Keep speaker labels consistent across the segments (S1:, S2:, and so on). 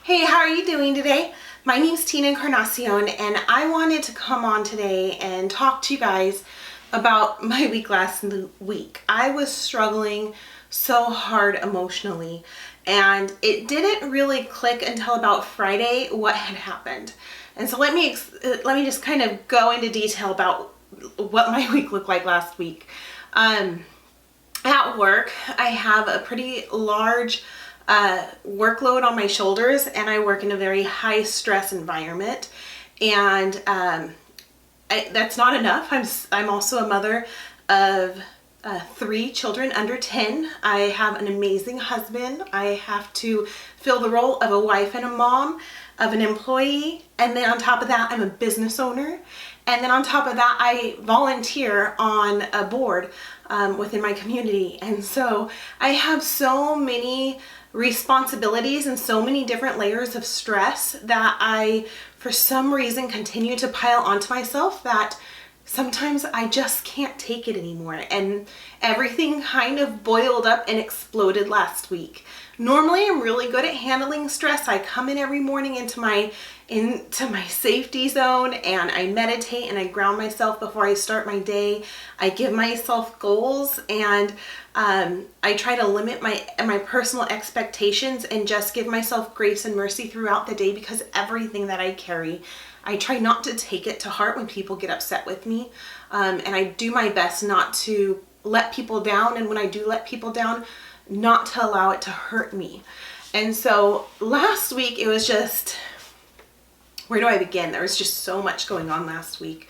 S1: Hey, how are you doing today? My name is Tina Encarnacion, and I wanted to come on today and talk to you guys about my week last week. I was struggling so hard emotionally, and it didn't really click until about Friday what had happened. And so let me just kind of go into detail about what my week looked like last week. At work, I have a pretty large workload on my shoulders, and I work in a very high stress environment, and that's not enough. I'm also a mother of 3 children under 10. I have an amazing husband. I have to fill the role of a wife and a mom, of an employee, and then on top of that, I'm a business owner. And then on top of that, I volunteer on a board within my community. And so I have so many responsibilities and so many different layers of stress that I, for some reason, continue to pile onto myself that sometimes I just can't take it anymore. And everything kind of boiled up and exploded last week. Normally, I'm really good at handling stress. I come in every morning into my safety zone, and I meditate and I ground myself before I start my day. I give myself goals, and I try to limit my personal expectations and just give myself grace and mercy throughout the day, because everything that I carry, I try not to take it to heart when people get upset with me. And I do my best not to let people down. And when I do let people down, not to allow it to hurt me. And so last week, it was just, where do I begin? There was just so much going on last week.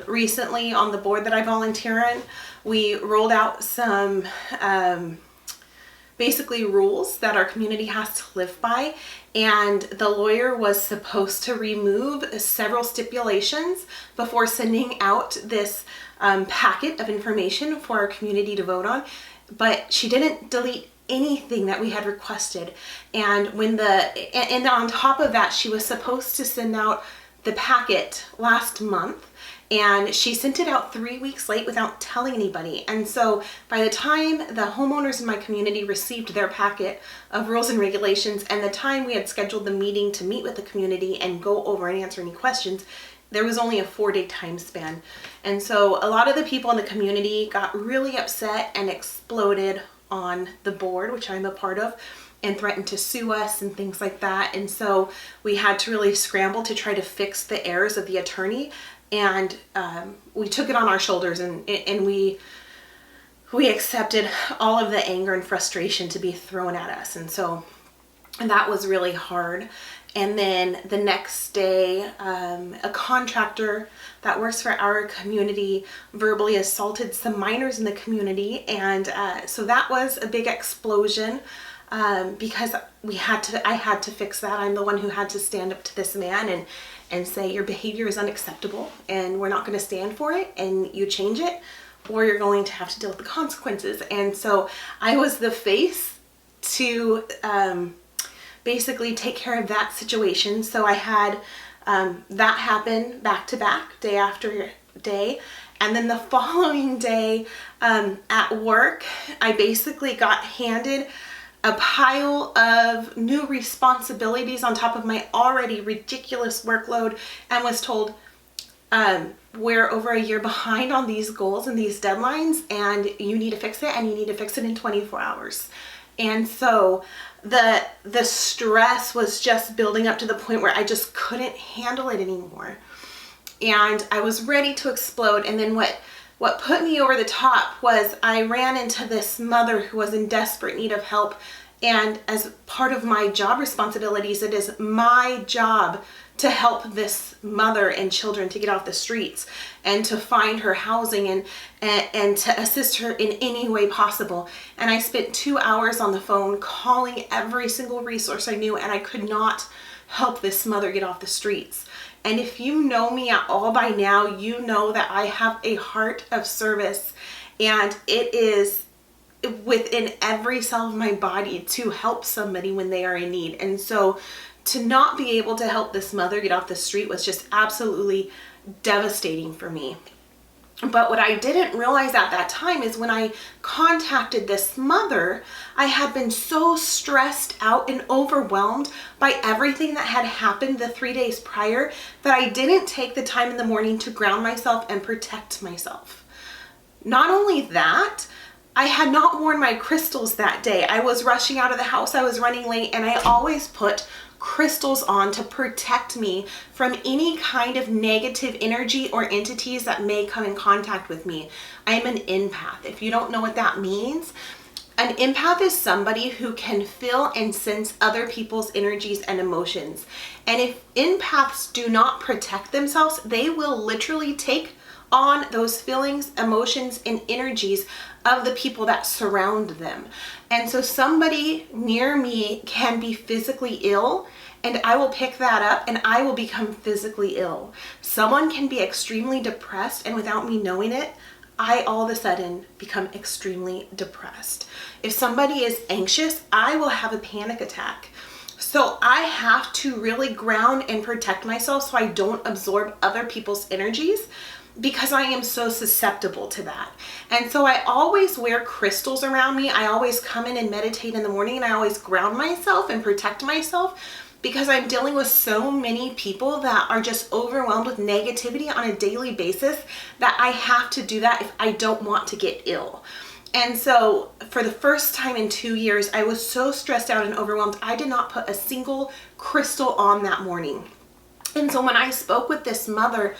S1: Recently on the board that I volunteer in, we rolled out some basically rules that our community has to live by, and the lawyer was supposed to remove several stipulations before sending out this packet of information for our community to vote on, but she didn't delete anything that we had requested. And and on top of that, she was supposed to send out the packet last month, and she sent it out 3 weeks late without telling anybody. And so by the time the homeowners in my community received their packet of rules and regulations, and the time we had scheduled the meeting to meet with the community and go over and answer any questions, there was only a 4-day time span. And so a lot of the people in the community got really upset and exploded on the board, which I'm a part of, and threatened to sue us and things like that. And so we had to really scramble to try to fix the errors of the attorney. And we took it on our shoulders, and we accepted all of the anger and frustration to be thrown at us. And so that was really hard. And then the next day, a contractor that works for our community verbally assaulted some minors in the community. And so that was a big explosion because I had to fix that. I'm the one who had to stand up to this man and say, your behavior is unacceptable and we're not going to stand for it, and you change it or you're going to have to deal with the consequences. And so I was the face to basically take care of that situation. So I had that happen back to back, day after day. And then the following day at work, I basically got handed a pile of new responsibilities on top of my already ridiculous workload, and was told, we're over a year behind on these goals and these deadlines, and you need to fix it, and you need to fix it in 24 hours. And so the stress was just building up to the point where I just couldn't handle it anymore. And I was ready to explode. And then what put me over the top was I ran into this mother who was in desperate need of help. And as part of my job responsibilities, it is my job to help this mother and children to get off the streets and to find her housing and to assist her in any way possible. And I spent 2 hours on the phone calling every single resource I knew, and I could not help this mother get off the streets. And if you know me at all by now, you know that I have a heart of service, and it is within every cell of my body to help somebody when they are in need. And so to not be able to help this mother get off the street was just absolutely devastating for me. But what I didn't realize at that time is when I contacted this mother, I had been so stressed out and overwhelmed by everything that had happened the 3 days prior that I didn't take the time in the morning to ground myself and protect myself. Not only that, I had not worn my crystals that day. I was rushing out of the house, I was running late, and I always put crystals on to protect me from any kind of negative energy or entities that may come in contact with me. I'm an empath. If you don't know what that means, an empath is somebody who can feel and sense other people's energies and emotions. And if empaths do not protect themselves, they will literally take on those feelings, emotions, and energies of the people that surround them. And so somebody near me can be physically ill, and I will pick that up and I will become physically ill. Someone can be extremely depressed, and without me knowing it, I all of a sudden become extremely depressed. If somebody is anxious, I will have a panic attack. So I have to really ground and protect myself so I don't absorb other people's energies, because I am so susceptible to that. And so I always wear crystals around me. I always come in and meditate in the morning, and I always ground myself and protect myself, because I'm dealing with so many people that are just overwhelmed with negativity on a daily basis that I have to do that if I don't want to get ill. And so for the first time in 2 years, I was so stressed out and overwhelmed, I did not put a single crystal on that morning. And so when I spoke with this mother,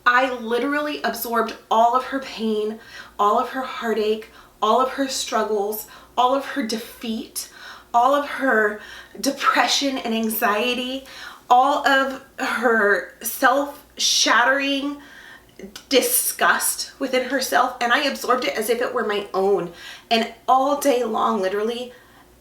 S1: I literally absorbed all of her pain, all of her heartache, all of her struggles, all of her defeat, all of her depression and anxiety, all of her self-shattering disgust within herself, and I absorbed it as if it were my own. And all day long, literally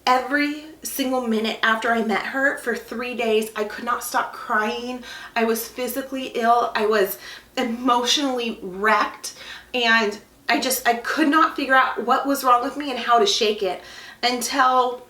S1: every single minute after I met her for 3 days, I could not stop crying. I was physically ill. I was emotionally wrecked, and I could not figure out what was wrong with me and how to shake it until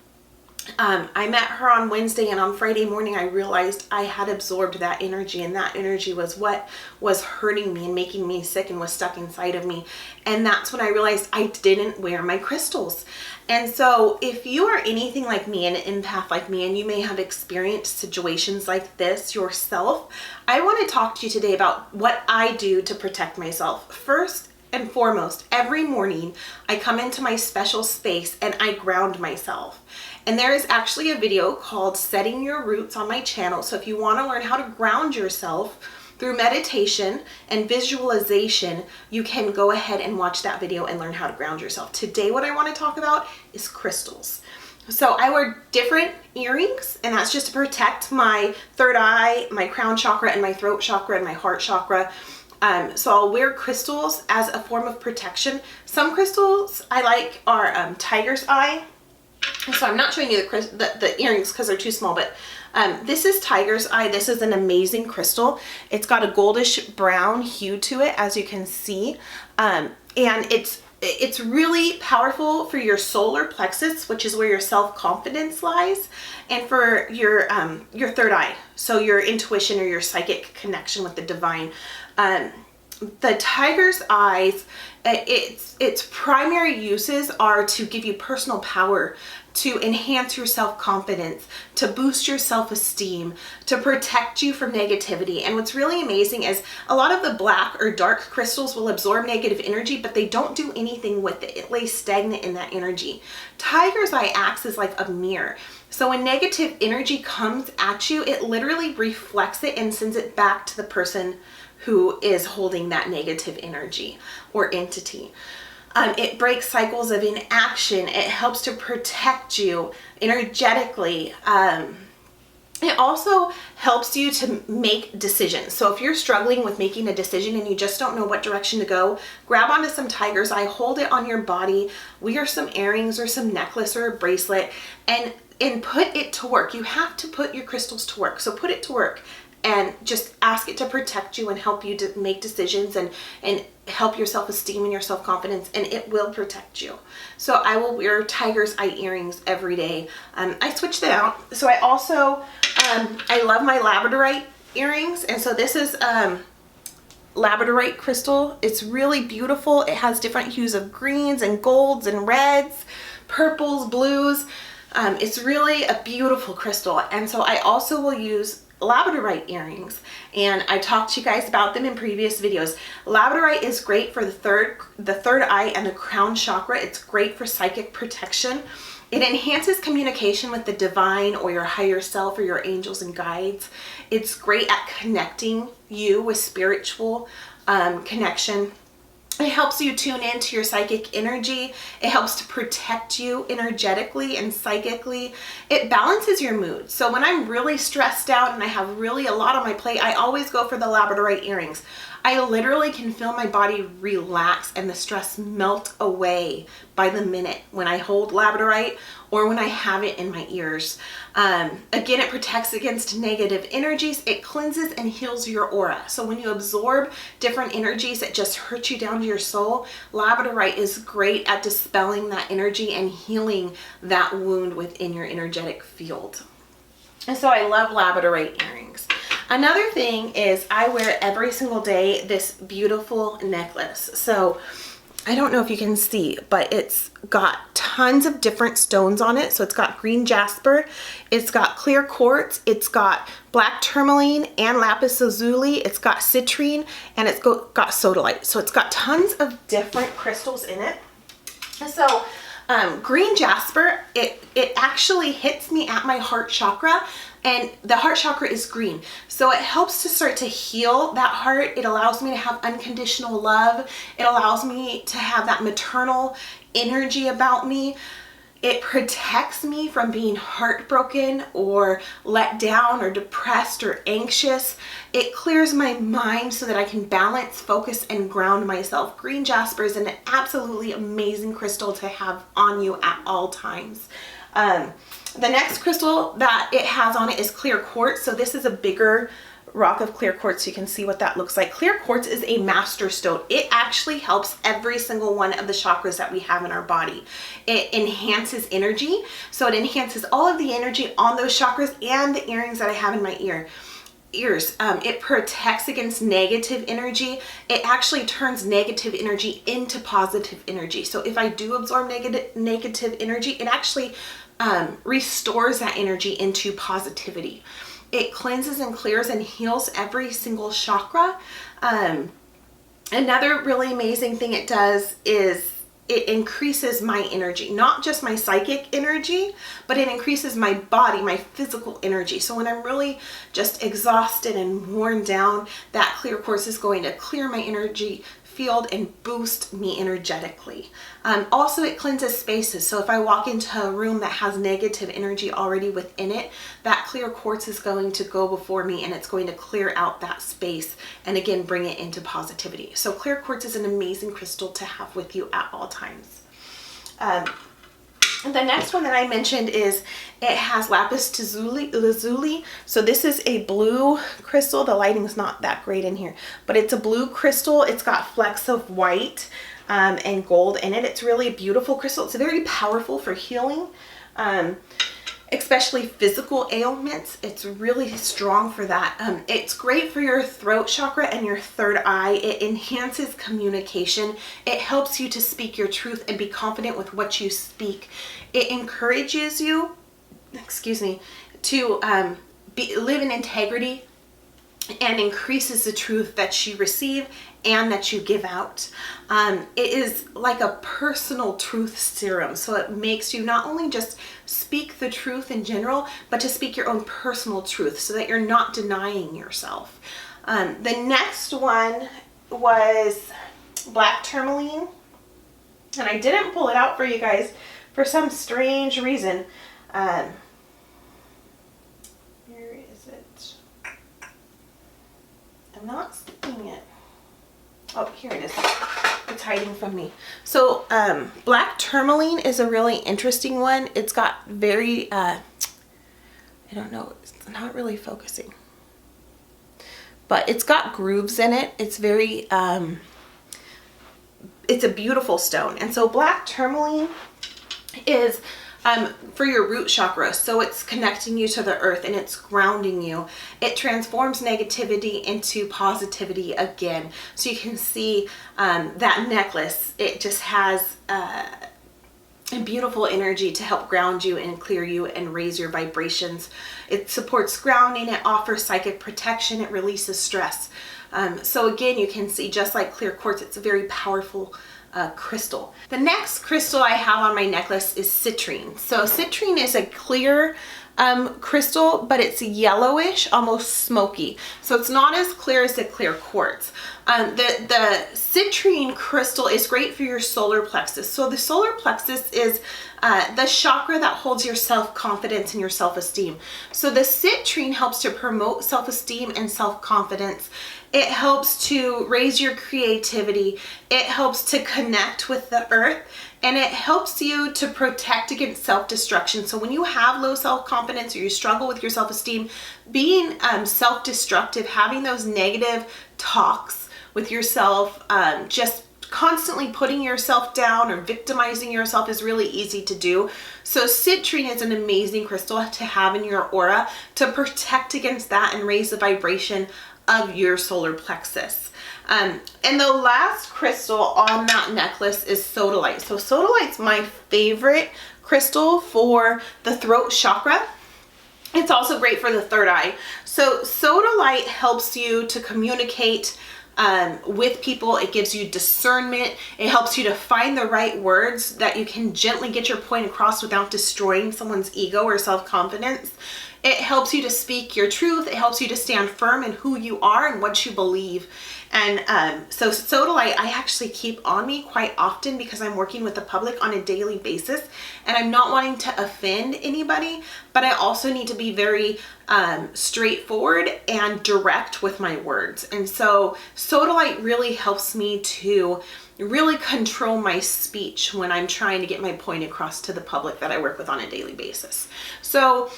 S1: I met her on Wednesday, and on Friday morning I realized I had absorbed that energy, and that energy was what was hurting me and making me sick and was stuck inside of me. And that's when I realized I didn't wear my crystals. And so if you are anything like me, an empath like me, and you may have experienced situations like this yourself, I want to talk to you today about what I do to protect myself. First and foremost, every morning I come into my special space and I ground myself. And there is actually a video called Setting Your Roots on my channel. So if you want to learn how to ground yourself through meditation and visualization, you can go ahead and watch that video and learn how to ground yourself. Today, what I want to talk about is crystals. So I wear different earrings, and that's just to protect my third eye, my crown chakra, and my throat chakra, and my heart chakra. So I'll wear crystals as a form of protection. Some crystals I like are tiger's eye. So I'm not showing you the earrings because they're too small, but this is tiger's eye. This is an amazing crystal. It's got a goldish brown hue to it, as you can see, and it's really powerful for your solar plexus, which is where your self-confidence lies, and for your third eye, so your intuition or your psychic connection with the divine. The tiger's eyes, its primary uses are to give you personal power, to enhance your self-confidence, to boost your self-esteem, to protect you from negativity. And what's really amazing is a lot of the black or dark crystals will absorb negative energy, but they don't do anything with it. It lays stagnant in that energy. Tiger's eye acts as like a mirror. So when negative energy comes at you, it literally reflects it and sends it back to the person who is holding that negative energy or entity. It breaks cycles of inaction. It helps to protect you energetically. It also helps you to make decisions. So if you're struggling with making a decision and you just don't know what direction to go, grab onto some tiger's eye, hold it on your body, wear some earrings or some necklace or a bracelet, and put it to work. You have to put your crystals to work. So put it to work and just ask it to protect you and help you to make decisions and help your self-esteem and your self-confidence, and it will protect you. So I will wear tiger's eye earrings every day. I switch them out. So I also, I love my labradorite earrings, and so this is labradorite crystal. It's really beautiful. It has different hues of greens and golds and reds, purples, blues. It's really a beautiful crystal. And so I also will use labradorite earrings, and I talked to you guys about them in previous videos. Labradorite is great for the third eye and the crown chakra. It's great for psychic protection. It enhances communication with the divine or your higher self or your angels and guides. It's great at connecting you with spiritual connection. It helps you tune into your psychic energy. It helps to protect you energetically and psychically. It balances your mood. So when I'm really stressed out and I have really a lot on my plate, I always go for the labradorite earrings. I literally can feel my body relax and the stress melt away by the minute when I hold labradorite or when I have it in my ears. Again, it protects against negative energies. It cleanses and heals your aura. So when you absorb different energies that just hurt you down to your soul, labradorite is great at dispelling that energy and healing that wound within your energetic field. And so I love labradorite earrings. Another thing is I wear every single day this beautiful necklace. So I don't know if you can see, but it's got tons of different stones on it. So it's got green jasper, it's got clear quartz, it's got black tourmaline and lapis lazuli, it's got citrine, and it's got sodalite. So it's got tons of different crystals in it. And so green jasper, it actually hits me at my heart chakra, and the heart chakra is green. So it helps to start to heal that heart. It allows me to have unconditional love. It allows me to have that maternal energy about me. It protects me from being heartbroken or let down or depressed or anxious. It clears my mind so that I can balance, focus, and ground myself. Green jasper is an absolutely amazing crystal to have on you at all times. The next crystal that it has on it is clear quartz. So this is a bigger rock of clear quartz. So you can see what that looks like. Clear quartz is a master stone. It actually helps every single one of the chakras that we have in our body. It enhances energy. So it enhances all of the energy on those chakras and the earrings that I have in my ears. It protects against negative energy. It actually turns negative energy into positive energy. So if I do absorb negative energy, it actually restores that energy into positivity. It cleanses and clears and heals every single chakra. Another really amazing thing it does is it increases my energy, not just my psychic energy, but it increases my body, my physical energy. So when I'm really just exhausted and worn down, that clear quartz is going to clear my energy field and boost me energetically. Also, it cleanses spaces. So if I walk into a room that has negative energy already within it, that clear quartz is going to go before me and it's going to clear out that space and again bring it into positivity. So clear quartz is an amazing crystal to have with you at all times. The next one that I mentioned is it has lapis lazuli. So this is a blue crystal. The lighting's not that great in here, but it's a blue crystal. It's got flecks of white and gold in it. It's really a beautiful crystal. It's very powerful for healing, especially physical ailments. It's really strong for that. It's great for your throat chakra and your third eye. It enhances communication. It helps you to speak your truth and be confident with what you speak. It encourages you, to live in integrity and increases the truth that you receive and that you give out. It is like a personal truth serum. So it makes you not only just speak the truth in general, but to speak your own personal truth so that you're not denying yourself. The next one was black tourmaline. And I didn't pull it out for you guys for some strange reason. Where is it? I'm not seeing it. Oh, here it is. It's hiding from me. So black tourmaline is a really interesting one. It's got very, I don't know, it's not really focusing. But it's got grooves in it. It's very, it's a beautiful stone. And so black tourmaline is for your root chakra. So it's connecting you to the earth and it's grounding you. It transforms negativity into positivity again. So you can see that necklace, it just has a beautiful energy to help ground you and clear you and raise your vibrations. It supports grounding, it offers psychic protection, it releases stress. So again, you can see, just like clear quartz, it's a very powerful crystal. The next crystal I have on my necklace is citrine. So citrine is a clear crystal, but it's yellowish, almost smoky. So it's not as clear as the clear quartz. The citrine crystal is great for your solar plexus. So the solar plexus is the chakra that holds your self-confidence and your self-esteem. So the citrine helps to promote self-esteem and self-confidence. It helps to raise your creativity. It helps to connect with the earth, and it helps you to protect against self-destruction. So when you have low self-confidence or you struggle with your self-esteem, being self-destructive, having those negative talks with yourself, just constantly putting yourself down or victimizing yourself is really easy to do. So citrine is an amazing crystal to have in your aura to protect against that and raise the vibration of your solar plexus. And the last crystal on that necklace is sodalite. So sodalite's my favorite crystal for the throat chakra. It's also great for the third eye. So sodalite helps you to communicate with people. It gives you discernment. It helps you to find the right words that you can gently get your point across without destroying someone's ego or self-confidence. It helps you to speak your truth. It helps you to stand firm in who you are and what you believe. And so sodalite I actually keep on me quite often because I'm working with the public on a daily basis and I'm not wanting to offend anybody, but I also need to be very straightforward and direct with my words. And so sodalite really helps me to really control my speech when I'm trying to get my point across to the public that I work with on a daily basis. So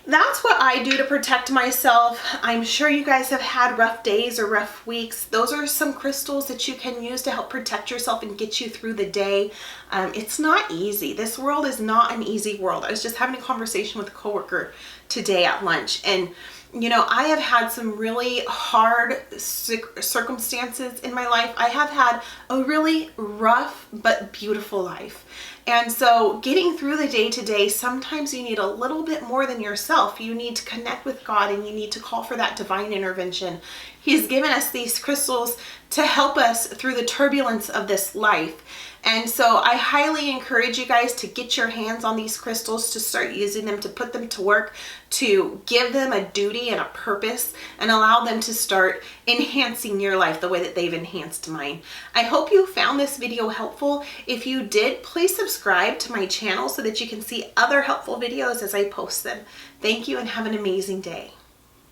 S1: that's what I do to protect myself. I'm sure you guys have had rough days or rough weeks. Those are some crystals that you can use to help protect yourself and get you through the day. It's not easy. This world is not an easy world. I was just having a conversation with a coworker today at lunch, and you know, I have had some really hard circumstances in my life. I have had a really rough but beautiful life. And so getting through the day to day, sometimes you need a little bit more than yourself. You need to connect with God and you need to call for that divine intervention. He's given us these crystals to help us through the turbulence of this life. And so I highly encourage you guys to get your hands on these crystals, to start using them, to put them to work, to give them a duty and a purpose, and allow them to start enhancing your life the way that they've enhanced mine. I hope you found this video helpful. If you did, please subscribe to my channel so that you can see other helpful videos as I post them. Thank you and have an amazing day.